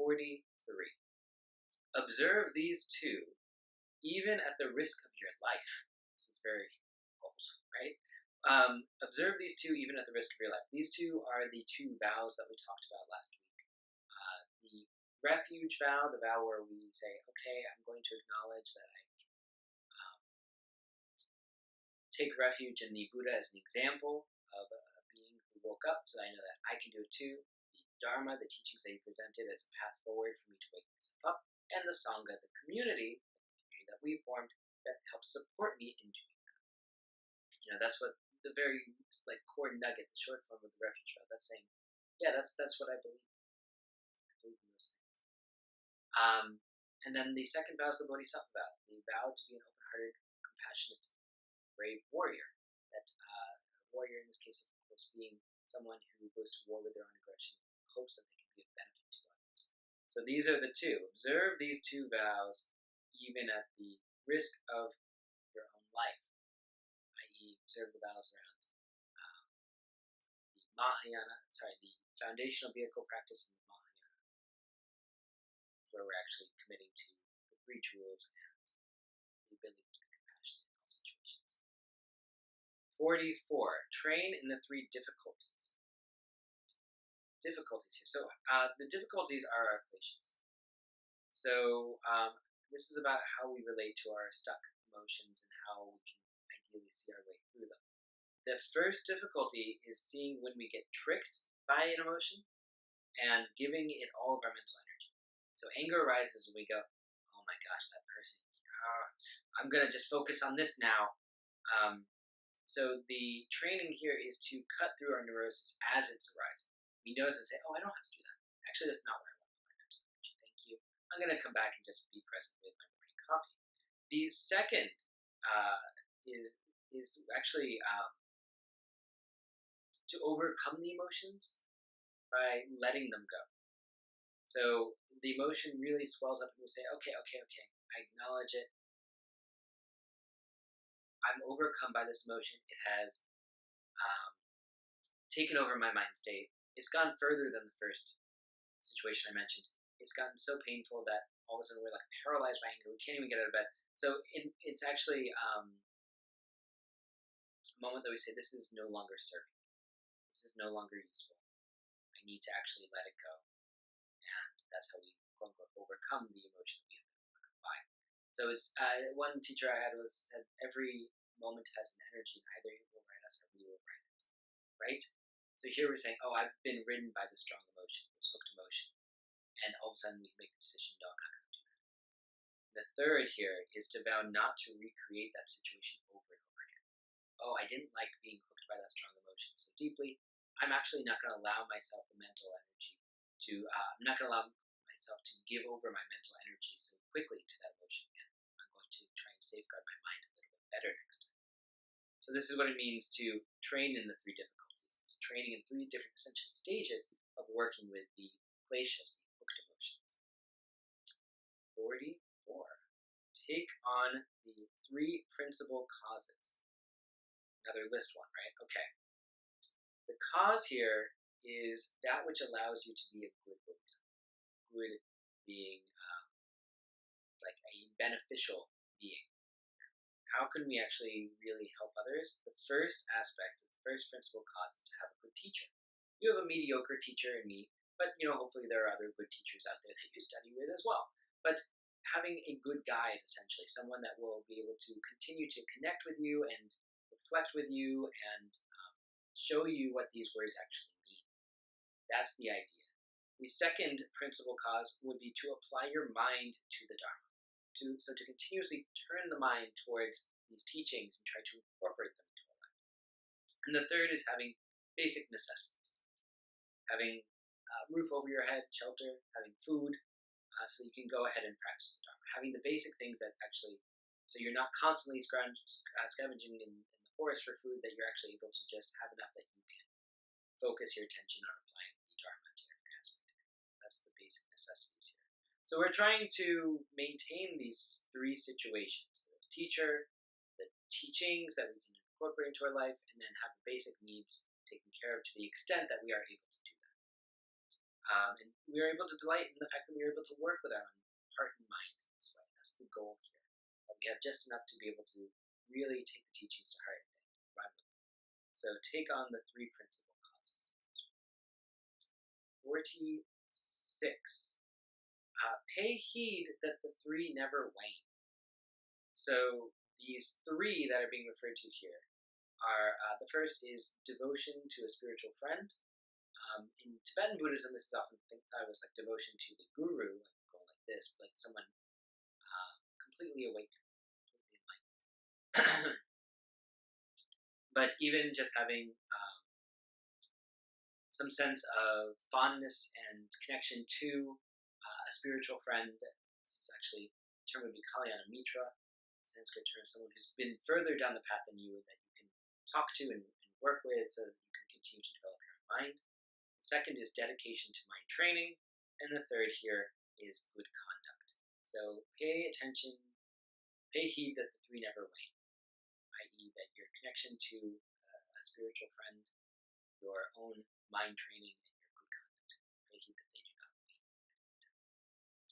43. Observe these two, even at the risk of your life. This is very old, right? Observe these two, even at the risk of your life. These two are the two vows that we talked about last week. The refuge vow, the vow where we say, okay, I'm going to acknowledge that I take refuge in the Buddha as an example of a being who woke up, so that I know that I can do it too. The Dharma, the teachings that he presented as a path forward for me to wake myself up, and the Sangha, the community that we formed that helps support me in doing that. That's what the very core nugget, the short form of the refuge vow. That's saying, yeah, that's what I believe. I believe in those things. And then the second vow is the Bodhisattva vow, the vow to be an open-hearted, compassionate, brave warrior. That warrior in this case, of course, being someone who goes to war with their own aggression in hopes that they can be of benefit to others. So these are the two. Observe these two vows, even at the risk of your own life, i.e., observe the vows around the foundational vehicle practice in the Mahayana, where we're actually committing to the three tools and the ability to be compassionate in all situations. 44. Train in the three difficulties. Difficulties here. So the difficulties are our cliches. So this is about how we relate to our stuck emotions and how we can ideally see our way through them. The first difficulty is seeing when we get tricked by an emotion and giving it all of our mental energy. So anger arises when we go, oh my gosh, that person, I'm going to just focus on this now. So the training here is to cut through our neurosis as it's arising. We notice and say, oh, I don't have to do that. Actually, that's not what I want for my mental energy. Thank you. I'm going to come back and just be present with my morning coffee. The second is actually to overcome the emotions by letting them go. So the emotion really swells up and we say, okay, I acknowledge it. I'm overcome by this emotion. It has taken over my mind state. It's gone further than the first situation I mentioned. It's gotten so painful that all of a sudden we're paralyzed by anger. We can't even get out of bed. So it's actually a moment that we say, this is no longer serving. This is no longer useful. I need to actually let it go. And that's how we, quote unquote, overcome the emotion we have been overcome by. So it's one teacher I had said every moment has an energy, and either it will write us or we will write it. Right? So here we're saying, oh, I've been ridden by this strong emotion, this hooked emotion. And all of a sudden we make the decision, no, I'm not going to do that. The third here is to vow not to recreate that situation over and over again. Oh, I didn't like being hooked by that strong emotion so deeply. I'm actually not going to allow myself the mental energy to, I'm not going to allow myself to give over my mental energy so quickly to that emotion again. I'm going to try and safeguard my mind a little bit better next time. So this is what it means to train in the three difficulties. It's training in three different essential stages of working with the kleshas, the hooked emotions. 44. Take on the three principal causes. Another list one, right? Okay. The cause here is that which allows you to be a good bodhisattva. Good being like a beneficial being. How can we actually really help others? The first aspect, the first principal cause is to have a good teacher. You have a mediocre teacher in me, but hopefully there are other good teachers out there that you study with as well. But having a good guide, essentially, someone that will be able to continue to connect with you and reflect with you and show you what these words actually mean. That's the idea. The second principal cause would be to apply your mind to the Dharma. So to continuously turn the mind towards these teachings and try to incorporate them into our life. And the third is having basic necessities. Having a roof over your head, shelter, having food, so you can go ahead and practice the Dharma. Having the basic things that actually, so you're not constantly scavenging in the forest for food, that you're actually able to just have enough that you can focus your attention on applying the Dharma to every aspect. That's the basic necessities here. So we're trying to maintain these three situations: the teacher, the teachings that we can incorporate into our life, and then have the basic needs taken care of to the extent that we are able to do that. And we are able to delight in the fact that we are able to work with our own heart and minds in this way. That's the goal here. We have just enough to be able to really take the teachings to heart and run with them. So take on the three principal causes. 46. Pay heed that the three never wane. So these three that are being referred to here are, the first is devotion to a spiritual friend. In Tibetan Buddhism, this is often thought of as like devotion to the guru, like going like this, like someone completely awake, completely enlightened. But even just having some sense of fondness and connection to a spiritual friend. This is actually, the term would be Kalyana Mitra, Sanskrit term, someone who's been further down the path than you, that you can talk to and work with so that you can continue to develop your own mind. The second is dedication to mind training. And the third here is good conduct. So pay attention, pay heed that the three never wane, i.e. that your connection to a spiritual friend, your own mind training, and your good conduct, pay heed that